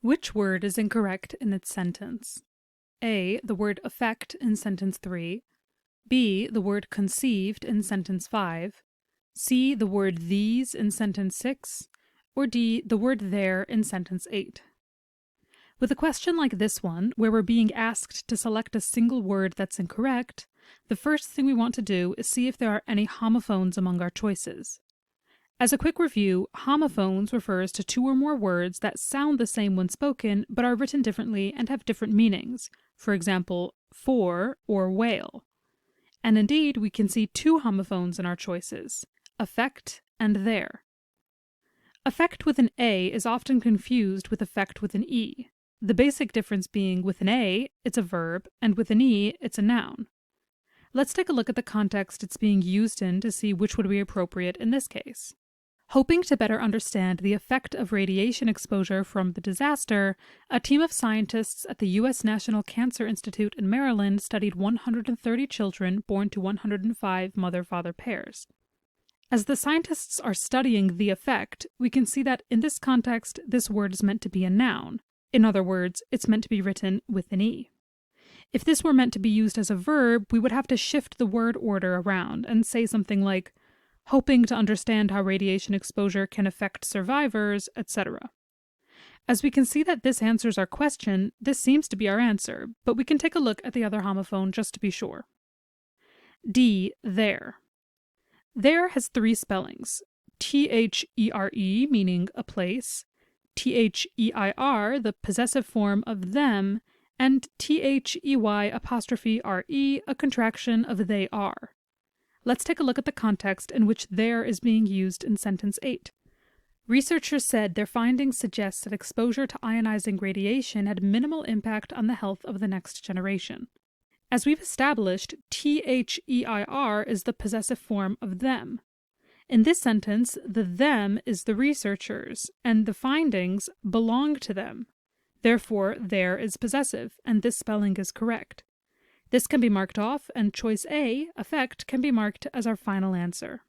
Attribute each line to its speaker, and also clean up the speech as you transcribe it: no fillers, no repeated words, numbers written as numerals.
Speaker 1: Which word is incorrect in its sentence? A. The word affect in sentence 3. B. The word conceived in sentence 5. C. The word these in sentence 6. Or D. The word there in sentence 8. With a question like this one, where we're being asked to select a single word that's incorrect, the first thing we want to do is see if there are any homophones among our choices. As a quick review, homophones refers to two or more words that sound the same when spoken but are written differently and have different meanings, for example, for or whale. And indeed, we can see two homophones in our choices, affect and there. Affect with an A is often confused with affect with an E, the basic difference being with an A, it's a verb, and with an E, it's a noun. Let's take a look at the context it's being used in to see which would be appropriate in this case. Hoping to better understand the effect of radiation exposure from the disaster, a team of scientists at the U.S. National Cancer Institute in Maryland studied 130 children born to 105 mother-father pairs. As the scientists are studying the effect, we can see that in this context, this word is meant to be a noun. In other words, it's meant to be written with an E. If this were meant to be used as a verb, we would have to shift the word order around and say something like, hoping to understand how radiation exposure can affect survivors, etc. As we can see that this answers our question, this seems to be our answer, but we can take a look at the other homophone just to be sure. D. There. There has three spellings: T-H-E-R-E, meaning a place, T-H-E-I-R, the possessive form of them, and T-H-E-Y'-R-E, a contraction of they are. Let's take a look at the context in which there is being used in sentence 8. Researchers said their findings suggest that exposure to ionizing radiation had minimal impact on the health of the next generation. As we've established, T-H-E-I-R is the possessive form of them. In this sentence, the them is the researchers, and the findings belong to them. Therefore, there is possessive, and this spelling is correct. This can be marked off, and choice A, affect, can be marked as our final answer.